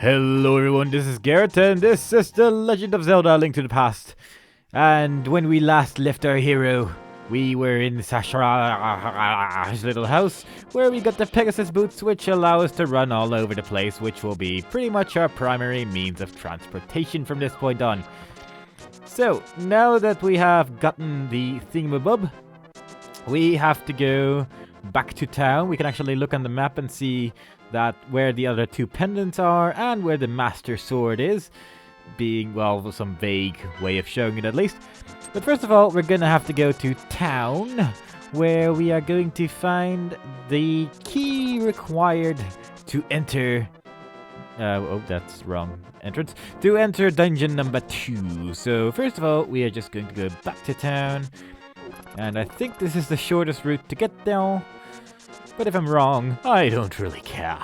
Hello everyone, this is Garrett and this is the Legend of Zelda: Link to the Past. And when we last left our hero, we were in Sashara's little house where we got the Pegasus boots, which allow us to run all over the place, which will be pretty much our primary means of transportation from this point on. So, now that we have gotten the thingamabob, we have to go back to town. We can actually look on the map and see that where the other two pendants are and where the Master Sword is, being, well, some vague way of showing it at least. But first of all, we're gonna have to go to town, where we are going to find the key required to enter... oh, that's wrong entrance. To enter dungeon number 2. So first of all, we are just going to go back to town. And I think this is the shortest route to get there. But if I'm wrong, I don't really care.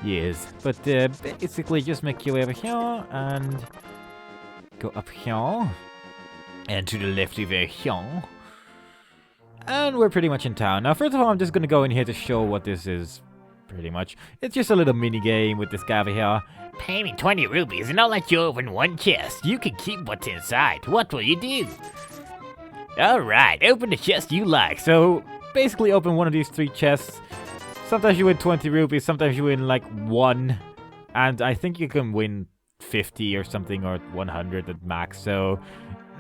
Yes, but basically just make your way over here and go up here. And to the left over here. And we're pretty much in town. Now, first of all, I'm just going to go in here to show what this is, pretty much. It's just a little mini game with this guy over here. Pay me 20 rupees and I'll let you open one chest. You can keep what's inside. What will you do? Alright, open the chest you like. So, basically open one of these 3 chests. Sometimes you win 20 rupees, sometimes you win like 1. And I think you can win 50 or something, or 100 at max. So,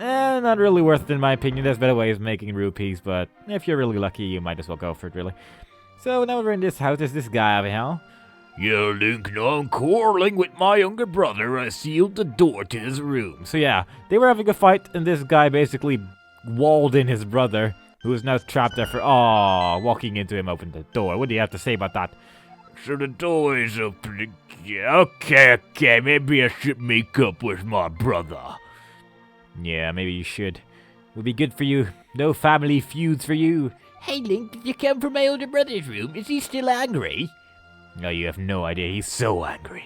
not really worth it in my opinion. There's better ways of making rupees, but if you're really lucky, you might as well go for it, really. So, now we're in this house. There's this guy over here. Yeah, Link, now I'm quarreling with my younger brother. I sealed the door to his room. So yeah, they were having a fight, and this guy basically walled in his brother, who is now trapped there for... Aww, walking into him opened the door. What do you have to say about that? So the door is open. Yeah, okay, maybe I should make up with my brother. Yeah, maybe you should. It would be good for you. No family feuds for you. Hey, Link, did you come from my older brother's room? Is he still angry? No, you have no idea. He's so angry.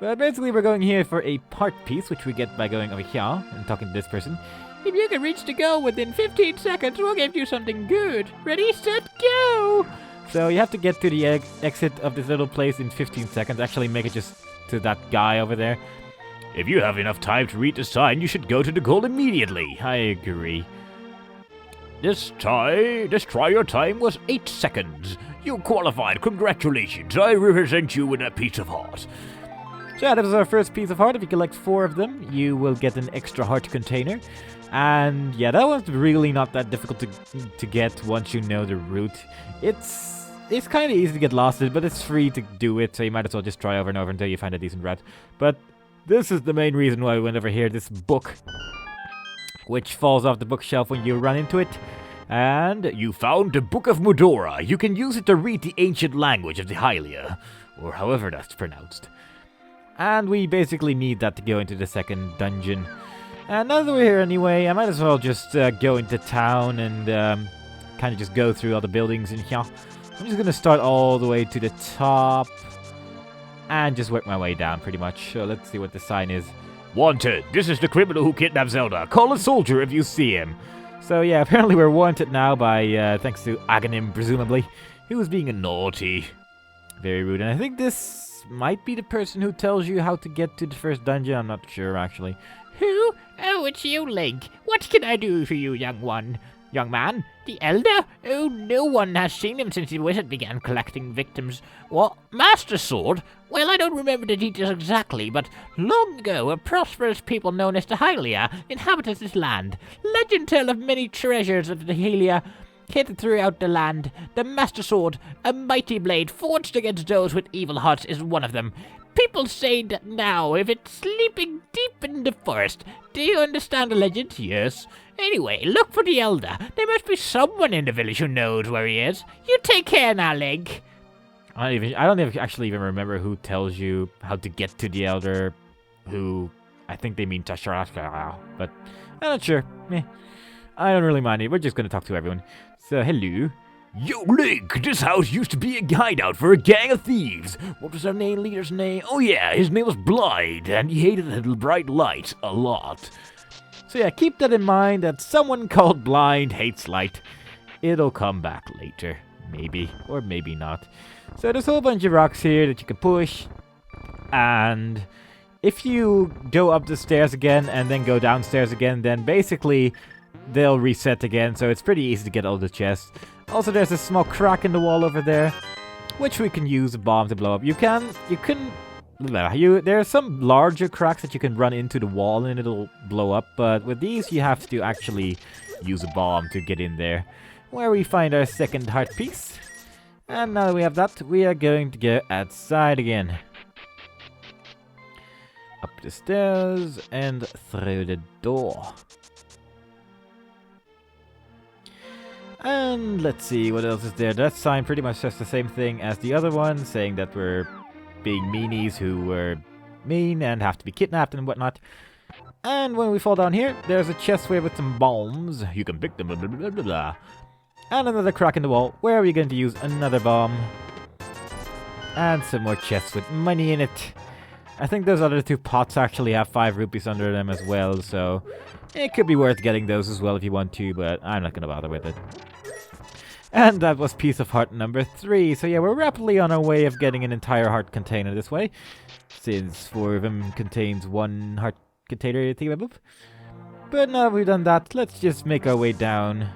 But basically, we're going here for a part piece, which we get by going over here and talking to this person. If you can reach the goal within 15 seconds, we'll give you something good. Ready, set, go! So you have to get to the exit of this little place in 15 seconds. Actually, make it just to that guy over there. If you have enough time to read the sign, you should go to the goal immediately. I agree. This try your time was 8 seconds. You qualified. Congratulations. I represent you with a piece of heart. So yeah, that was our first piece of heart. If you collect 4 of them, you will get an extra heart container. And yeah, that one's really not that difficult to get once you know the route. It's kind of easy to get lost in, but it's free to do it, so you might as well just try over and over until you find a decent route. But this is the main reason why we went over here, this book, which falls off the bookshelf when you run into it. And you found the Book of Mudora. You can use it to read the ancient language of the Hylia, or however that's pronounced. And we basically need that to go into the second dungeon. And now that we're here anyway, I might as well just go into town and kind of just go through all the buildings in here. I'm just going to start all the way to the top and just work my way down pretty much. So let's see what the sign is. Wanted. This is the criminal who kidnapped Zelda. Call a soldier if you see him. So yeah, apparently we're wanted now by, thanks to Aghanim, presumably, who was being a naughty. Very rude. And I think this might be the person who tells you how to get to the first dungeon. I'm not sure, actually. Who? Oh, it's you, Link. What can I do for you, young man? The Elder? Oh, no one has seen him since the wizard began collecting victims. What? Master Sword? Well, I don't remember the details exactly, but long ago, a prosperous people known as the Hylia inhabited this land. Legend tell of many treasures of the Hylia hid throughout the land. The Master Sword, a mighty blade forged against those with evil hearts, is one of them. People say that now, if it's sleeping deep in the forest. Do you understand the legend? Yes. Anyway, look for the Elder. There must be someone in the village who knows where he is. You take care now, Link. I don't actually even remember who tells you how to get to the Elder, who I think they mean Tasharaka, but I'm not sure. I don't really mind it. We're just going to talk to everyone. So, hello. Yo, Link, this house used to be a hideout for a gang of thieves. What was their leader's name? Oh yeah, his name was Blind, and he hated the bright lights a lot. So yeah, keep that in mind, that someone called Blind hates light. It'll come back later. Maybe, or maybe not. So there's a whole bunch of rocks here that you can push. And if you go up the stairs again and then go downstairs again, then basically they'll reset again, so it's pretty easy to get all the chests. Also, there's a small crack in the wall over there, which we can use a bomb to blow up. There are some larger cracks that you can run into the wall and it'll blow up, but with these you have to actually use a bomb to get in there. Where we find our second heart piece. And now that we have that, we are going to go outside again. Up the stairs and through the door. And let's see, what else is there? That sign pretty much says the same thing as the other one, saying that we're being meanies who were mean and have to be kidnapped and whatnot. And when we fall down here, there's a chest here with some bombs. You can pick them, blah, blah, blah, blah, blah. And another crack in the wall, where we're going to use another bomb. And some more chests with money in it. I think those other two pots actually have 5 rupees under them as well, so it could be worth getting those as well if you want to, but I'm not going to bother with it. And that was piece of heart number 3. So yeah, we're rapidly on our way of getting an entire heart container this way, since 4 of them contains 1 heart container thingamaboob. But now that we've done that, let's just make our way down.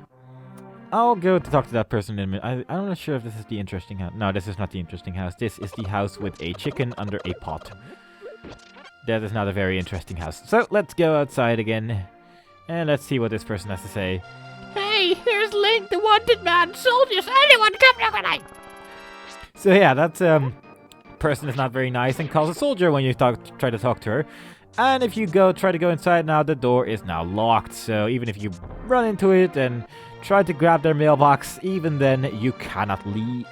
I'll go to talk to that person in a minute. I'm not sure if this is the interesting house. No, this is not the interesting house. This is the house with a chicken under a pot. That is not a very interesting house. So let's go outside again. And let's see what this person has to say. Hey, here's Link, the wanted man. Soldiers, anyone come now. So yeah, that person is not very nice and calls a soldier when you try to talk to her. And if you try to go inside now, the door is now locked. So even if you run into it and try to grab their mailbox, even then you cannot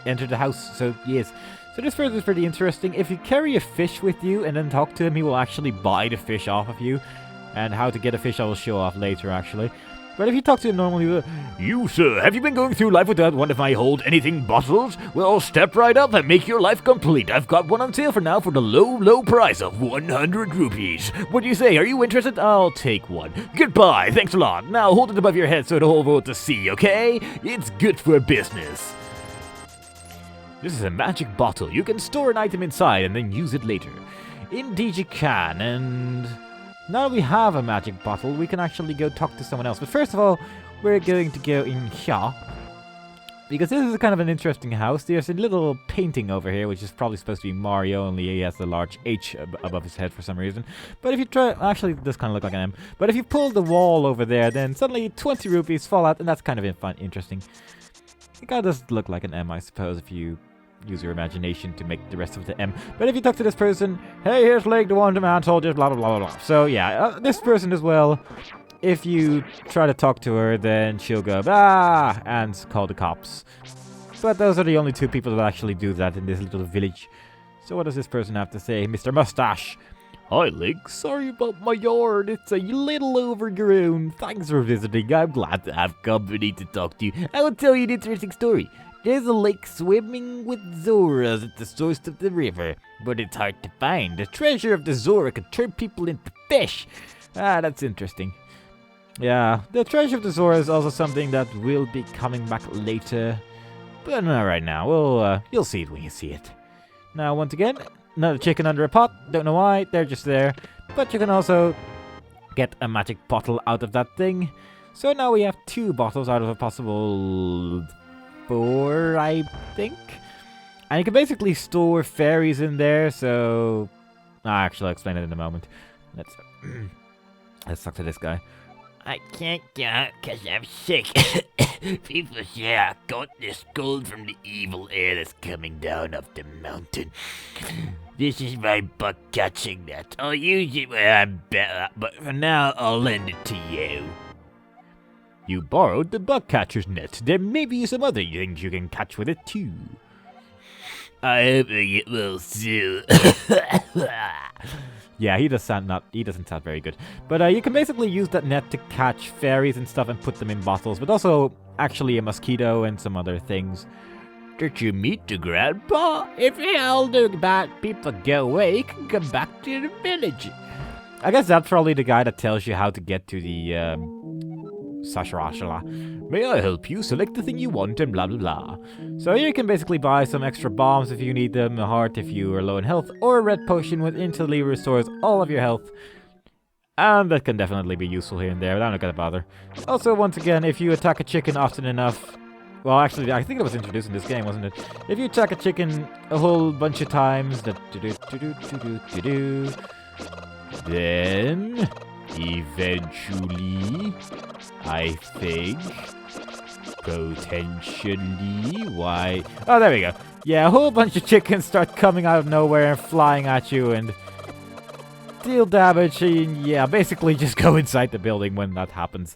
enter the house. So yes. So this person is pretty interesting. If you carry a fish with you and then talk to him, he will actually buy the fish off of you. And how to get a fish I will show off later, actually. But if you talk to him normally... You, sir, have you been going through life without one of my hold anything bottles? Well, step right up and make your life complete. I've got one on sale for now for the low, low price of 100 rupees. What do you say? Are you interested? I'll take one. Goodbye. Thanks a lot. Now hold it above your head so the whole world to see, okay? It's good for business. This is a magic bottle. You can store an item inside and then use it later. Indeed you can, and... now that we have a magic bottle, we can actually go talk to someone else. But first of all, we're going to go in here. Because this is kind of an interesting house. There's a little painting over here, which is probably supposed to be Mario, only he has a large H above his head for some reason. But if you try... actually, it does kind of look like an M. But if you pull the wall over there, then suddenly 20 rupees fall out, and that's kind of fun, interesting. It kind of does look like an M, I suppose, if you use your imagination to make the rest of the M. But if you talk to this person, hey, here's Link, the wanted man, soldiers, blah, blah, blah, blah, blah. So, yeah, this person as well, if you try to talk to her, then she'll go, ah, and call the cops. But those are the only 2 people that actually do that in this little village. So what does this person have to say? Mr. Mustache. Hi, Link. Sorry about my yard. It's a little overgrown. Thanks for visiting. I'm glad to have company to talk to you. I will tell you an interesting story. There's a lake swimming with Zoras at the source of the river, but it's hard to find. The treasure of the Zora could turn people into fish. Ah, that's interesting. Yeah, the treasure of the Zora is also something that will be coming back later. But not right now. You'll see it when you see it. Now, once again, another chicken under a pot. Don't know why, they're just there. But you can also get a magic bottle out of that thing. So now we have 2 bottles out of a possible 4, I think. And you can basically store fairies in there, so... actually, I'll explain it in a moment. Let's talk to this guy. I can't get out because I'm sick. People say I got this gold from the evil air that's coming down off the mountain. This is my buck catching net. I'll use it when I'm better, but for now I'll lend it to you. You borrowed the bug catcher's net. There may be some other things you can catch with it too. I hope I get well soon. Yeah, he doesn't sound very good. But you can basically use that net to catch fairies and stuff and put them in bottles, but also actually a mosquito and some other things. Did you meet the grandpa? If all the bad people go away, you can come back to the village. I guess that's probably the guy that tells you how to get to the Sasharashala. May I help you? Select the thing you want and blah blah blah. So here you can basically buy some extra bombs if you need them, a heart if you are low in health, or a red potion which instantly restores all of your health. And that can definitely be useful here and there, but I'm not gonna bother. Also, once again, if you attack a chicken often enough... Well, actually, I think it was introduced in this game, wasn't it? If you attack a chicken a whole bunch of times, then eventually, I think, potentially, why... Oh, there we go. Yeah, a whole bunch of chickens start coming out of nowhere and flying at you and deal damage, and yeah, basically just go inside the building when that happens.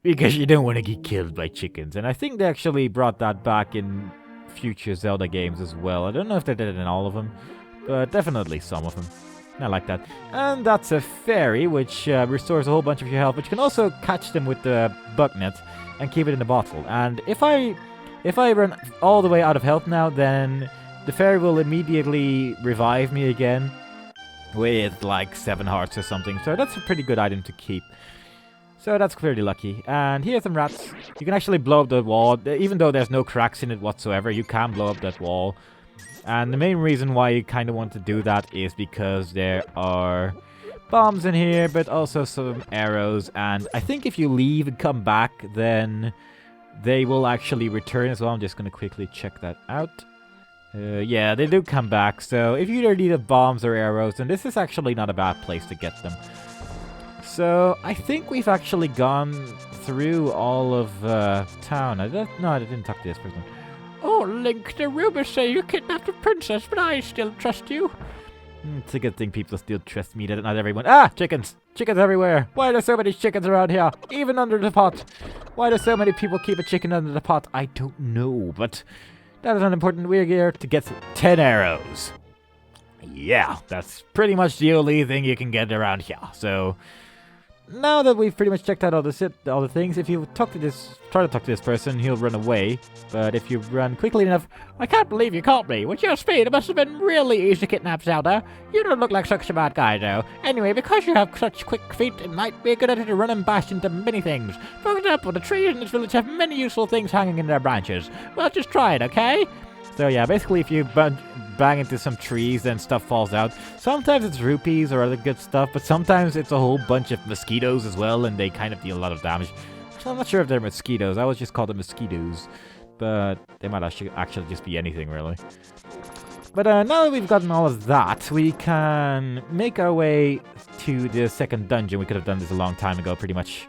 Because you don't want to get killed by chickens. And I think they actually brought that back in future Zelda games as well. I don't know if they did it in all of them, but definitely some of them. I like that. And that's a fairy, which restores a whole bunch of your health, but you can also catch them with the bug net and keep it in a bottle. And if I run all the way out of health now, then the fairy will immediately revive me again with like 7 hearts or something. So that's a pretty good item to keep. So that's pretty lucky. And here's some rats. You can actually blow up the wall. Even though there's no cracks in it whatsoever, you can blow up that wall. And the main reason why you kind of want to do that is because there are bombs in here, but also some arrows. And I think if you leave and come back, then they will actually return as well. I'm just going to quickly check that out. Yeah, they do come back. So if you either need bombs or arrows, then this is actually not a bad place to get them. So I think we've actually gone through all of town. I didn't talk to this person. Oh, Link, the rumors say you kidnapped a princess, but I still trust you. It's a good thing people still trust me, that not everyone... Ah! Chickens! Chickens everywhere! Why are there so many chickens around here? Even under the pot! Why do so many people keep a chicken under the pot? I don't know, but that is unimportant. We're here to get 10 arrows. Yeah, that's pretty much the only thing you can get around here, so... Now that we've pretty much checked out all the things, if you try to talk to this person, he'll run away. But if you run quickly enough... I can't believe you caught me. With your speed, it must have been really easy to kidnap Zelda. You don't look like such a bad guy, though. Anyway, because you have such quick feet, it might be a good idea to run and bash into many things. For example, the trees in this village have many useful things hanging in their branches. Well, just try it, okay? So yeah, basically if you bang into some trees, then stuff falls out. Sometimes it's rupees or other good stuff, but sometimes it's a whole bunch of mosquitoes as well, and they kind of deal a lot of damage. So I'm not sure if they're mosquitoes. I always just call them mosquitoes, but they might actually just be anything, really. But now that we've gotten all of that, we can make our way to the second dungeon. We could have done this a long time ago, pretty much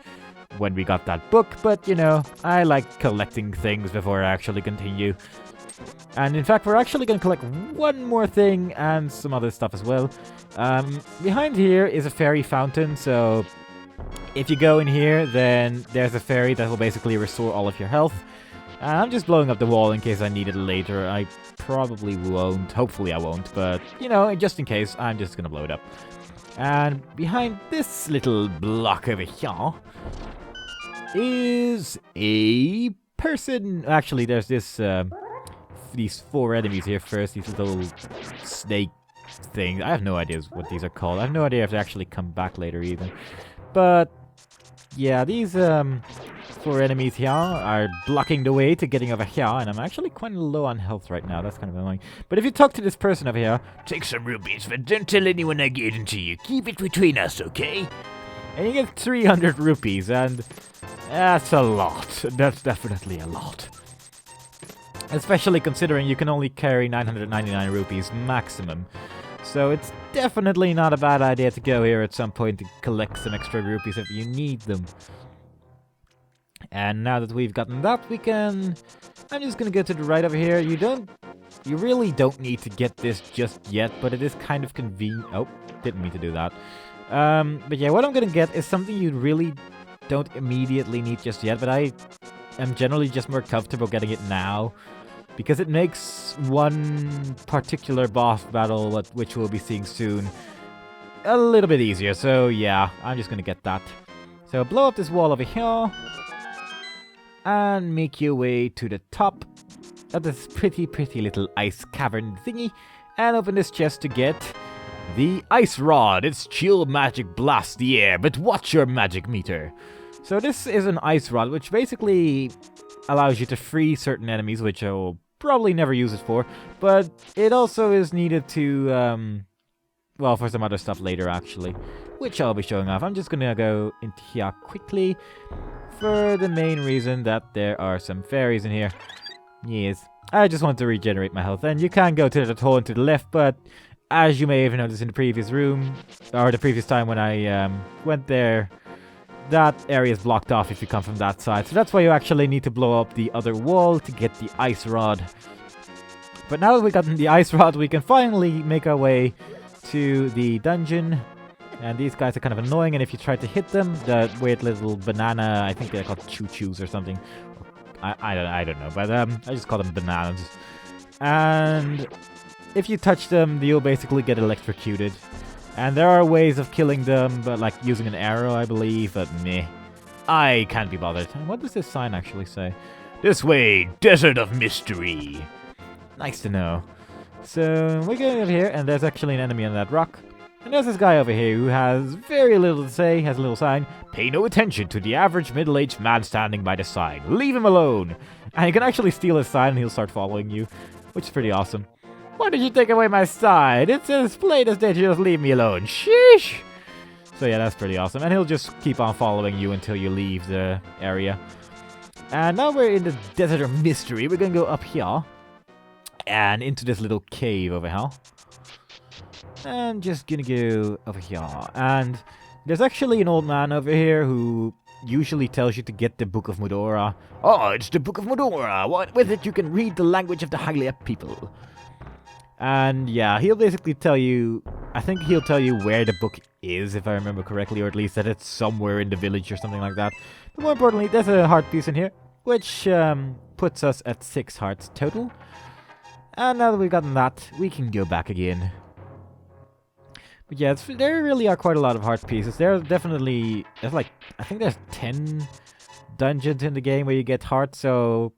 when we got that book, but you know, I like collecting things before I actually continue. And in fact, we're actually going to collect one more thing and some other stuff as well. Behind here is a fairy fountain, so if you go in here, then there's a fairy that will basically restore all of your health. And I'm just blowing up the wall in case I need it later. I probably won't. Hopefully I won't, but you know, just in case, I'm just going to blow it up. And behind this little block over here is a person. Actually, there's this... these 4 enemies here first, these little snake things. I have no idea what these are called. I have no idea if they actually come back later either. But yeah, these 4 enemies here are blocking the way to getting over here, and I'm actually quite low on health right now. That's kind of annoying. But if you talk to this person over here, take some rupees, but don't tell anyone I gave them to you. Keep it between us, okay? And you get 300 rupees, and that's a lot. That's definitely a lot. Especially considering you can only carry 999 rupees maximum. So it's definitely not a bad idea to go here at some point to collect some extra rupees if you need them. And now that we've gotten that, we can... I'm just gonna go to the right over here. You really don't need to get this just yet, but it is kind of convenient. Oh, didn't mean to do that. But yeah, what I'm gonna get is something you really don't immediately need just yet, but I am generally just more comfortable getting it now, because it makes one particular boss battle, which we'll be seeing soon, a little bit easier. So yeah, I'm just gonna get that. So blow up this wall over here, and make your way to the top of this pretty little ice cavern thingy, and open this chest to get the ice rod. Its chill magic blasts the air, but watch your magic meter. So this is an ice rod, which basically allows you to freeze certain enemies, which I will probably never use it for. But it also is needed to, well, for some other stuff later, actually, which I'll be showing off. I'm just gonna go into here quickly for the main reason that there are some fairies in here. Yes, I just want to regenerate my health. And you can go to the hole to the left, but as you may have noticed in the previous room, or the previous time when I went there, that area is blocked off if you come from that side. So that's why you actually need to blow up the other wall to get the ice rod. But now that we've gotten the ice rod, we can finally make our way to the dungeon. And these guys are kind of annoying, and if you try to hit them, the weird little banana, I think they're called choo-choos or something. I don't know, but I just call them bananas. And if you touch them, you'll basically get electrocuted. And there are ways of killing them, but like using an arrow, I believe, but meh. I can't be bothered. What does this sign actually say? This way, Desert of Mystery. Nice to know. So we're going over here, and there's actually an enemy on that rock. And there's this guy over here who has very little to say, has a little sign. Pay no attention to the average middle-aged man standing by the sign. Leave him alone. And you can actually steal his sign and he'll start following you, which is pretty awesome. Why did you take away my sign? It's as plain as day to just leave me alone. Sheesh! So yeah, that's pretty awesome. And he'll just keep on following you until you leave the area. And now we're in the Desert of Mystery. We're gonna go up here. And into this little cave over here. And just gonna go over here. And there's actually an old man over here who usually tells you to get the Book of Mudora. Oh, it's the Book of Mudora. What with it you can read the language of the Hylia people. And yeah, he'll basically tell you, I think he'll tell you where the book is, if I remember correctly, or at least that it's somewhere in the village or something like that. But more importantly, there's a heart piece in here, which puts us at 6 hearts total. And now that we've gotten that, we can go back again. But yeah, there really are quite a lot of heart pieces. There's like, I think there's 10 dungeons in the game where you get hearts, so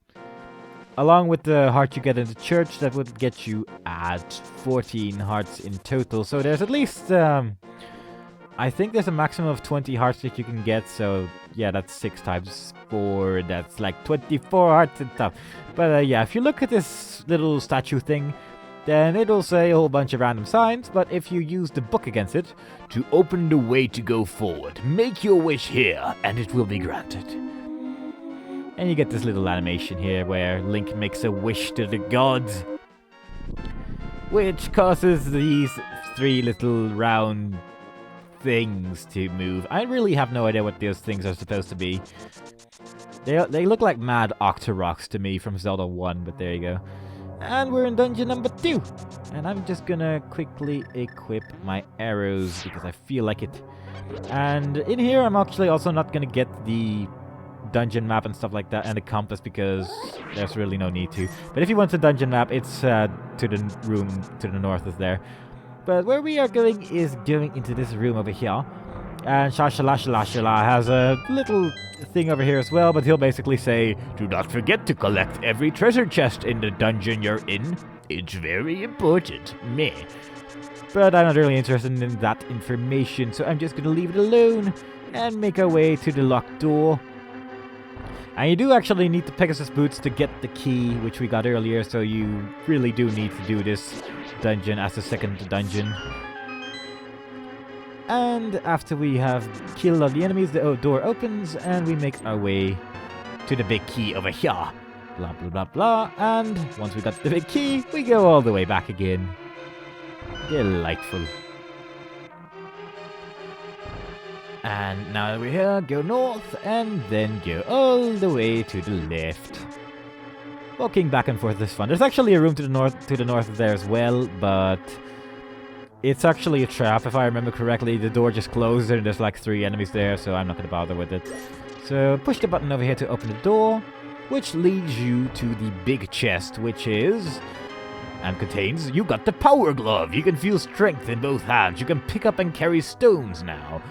along with the heart you get in the church, that would get you at 14 hearts in total. So there's at least, I think there's a maximum of 20 hearts that you can get. So yeah, that's 6 times 4. That's like 24 hearts and stuff. But yeah, if you look at this little statue thing, then it'll say a whole bunch of random signs. But if you use the book against it, to open the way to go forward, make your wish here, and it will be granted. And you get this little animation here where Link makes a wish to the gods, which causes these 3 little round things to move. I really have no idea what those things are supposed to be. They look like mad Octoroks to me from Zelda 1, but there you go. And we're in dungeon number 2. And I'm just gonna quickly equip my arrows because I feel like it. And in here I'm actually also not gonna get the dungeon map and stuff like that and the compass because there's really no need to. But if you want the dungeon map, it's to the room to the north is there. But where we are going is going into this room over here. And Shashalashalashala has a little thing over here as well, but he'll basically say, do not forget to collect every treasure chest in the dungeon you're in. It's very important. Meh. But I'm not really interested in that information, so I'm just going to leave it alone and make our way to the locked door. And you do actually need the Pegasus boots to get the key, which we got earlier, so you really do need to do this dungeon as a second dungeon. And after we have killed all the enemies, the door opens and we make our way to the big key over here. Blah, blah, blah, blah. And once we got the big key, we go all the way back again. Delightful. And now that we're here, go north and then go all the way to the left. Walking back and forth is fun. There's actually a room to the north of there as well, but it's actually a trap. If I remember correctly, the door just closed and there's like 3 enemies there, so I'm not going to bother with it. So push the button over here to open the door, which leads you to the big chest, which is and contains, you got the power glove. You can feel strength in both hands. You can pick up and carry stones now.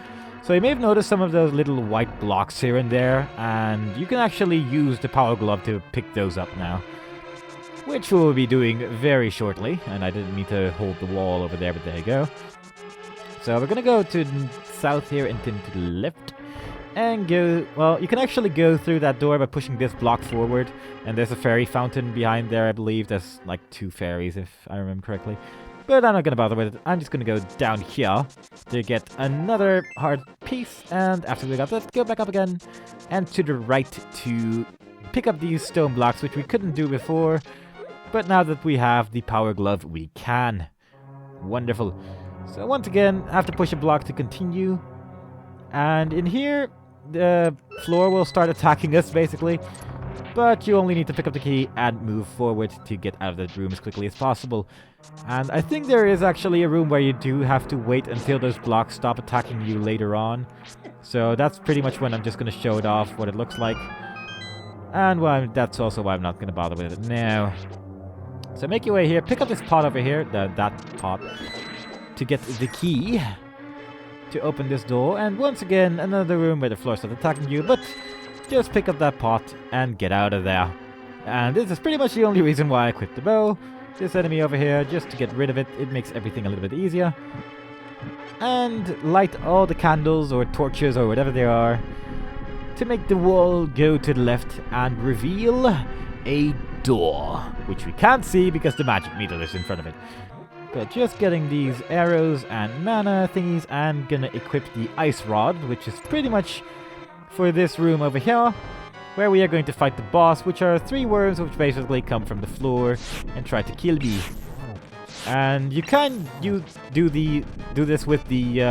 So you may have noticed some of those little white blocks here and there, and you can actually use the power glove to pick those up now, which we'll be doing very shortly. And I didn't mean to hold the wall over there, but there you go. So we're gonna go to the south here and then to the left, and go... Well, you can actually go through that door by pushing this block forward. And there's a fairy fountain behind there, I believe. There's like 2 fairies, if I remember correctly. But I'm not going to bother with it. I'm just going to go down here to get another hard piece. And after we got that, go back up again. And to the right to pick up these stone blocks, which we couldn't do before. But now that we have the power glove, we can. Wonderful. So once again, I have to push a block to continue. And in here, the floor will start attacking us, basically. But you only need to pick up the key and move forward to get out of that room as quickly as possible. And I think there is actually a room where you do have to wait until those blocks stop attacking you later on. So that's pretty much when I'm just going to show it off, what it looks like. And well, that's also why I'm not going to bother with it now. So make your way here, pick up this pot over here, that pot, to get the key to open this door. And once again, another room where the floor starts attacking you, but just pick up that pot and get out of there. And this is pretty much the only reason why I equipped the bow. This enemy over here, just to get rid of it, it makes everything a little bit easier. And light all the candles or torches or whatever they are to make the wall go to the left and reveal a door, which we can't see because the magic meter is in front of it. But just getting these arrows and mana thingies, and gonna equip the ice rod, which is pretty much for this room over here, where we are going to fight the boss, which are 3 worms which basically come from the floor and try to kill me. And you can do this with the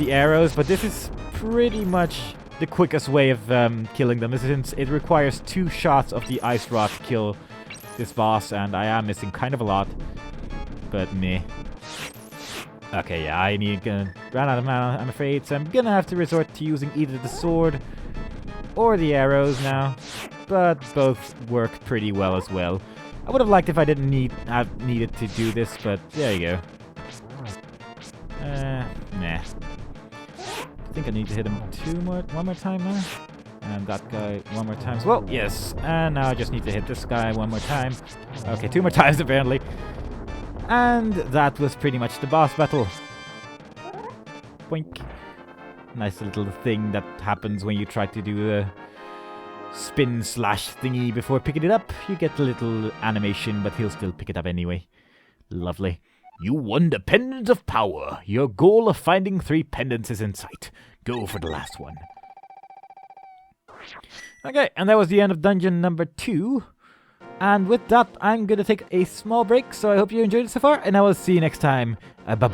arrows, but this is pretty much the quickest way of killing them, since it requires 2 shots of the ice rod to kill this boss, and I am missing kind of a lot. But meh. Okay, yeah, I ran out of mana, I'm afraid, so I'm gonna have to resort to using either the sword or the arrows now. But both work pretty well as well. I would have liked if I didn't have needed to do this, but there you go. Nah. I think I need to hit him one more time now. And that guy one more time as well. Yes. And now I just need to hit this guy one more time. Okay, 2 more times apparently. And that was pretty much the boss battle. Boink. Nice little thing that happens when you try to do a spin slash thingy before picking it up. You get a little animation, but he'll still pick it up anyway. Lovely. You won the Pendant of Power. Your goal of finding 3 pendants is in sight. Go for the last one. Okay, and that was the end of dungeon number 2. And with that, I'm going to take a small break, so I hope you enjoyed it so far, and I will see you next time. Bye-bye.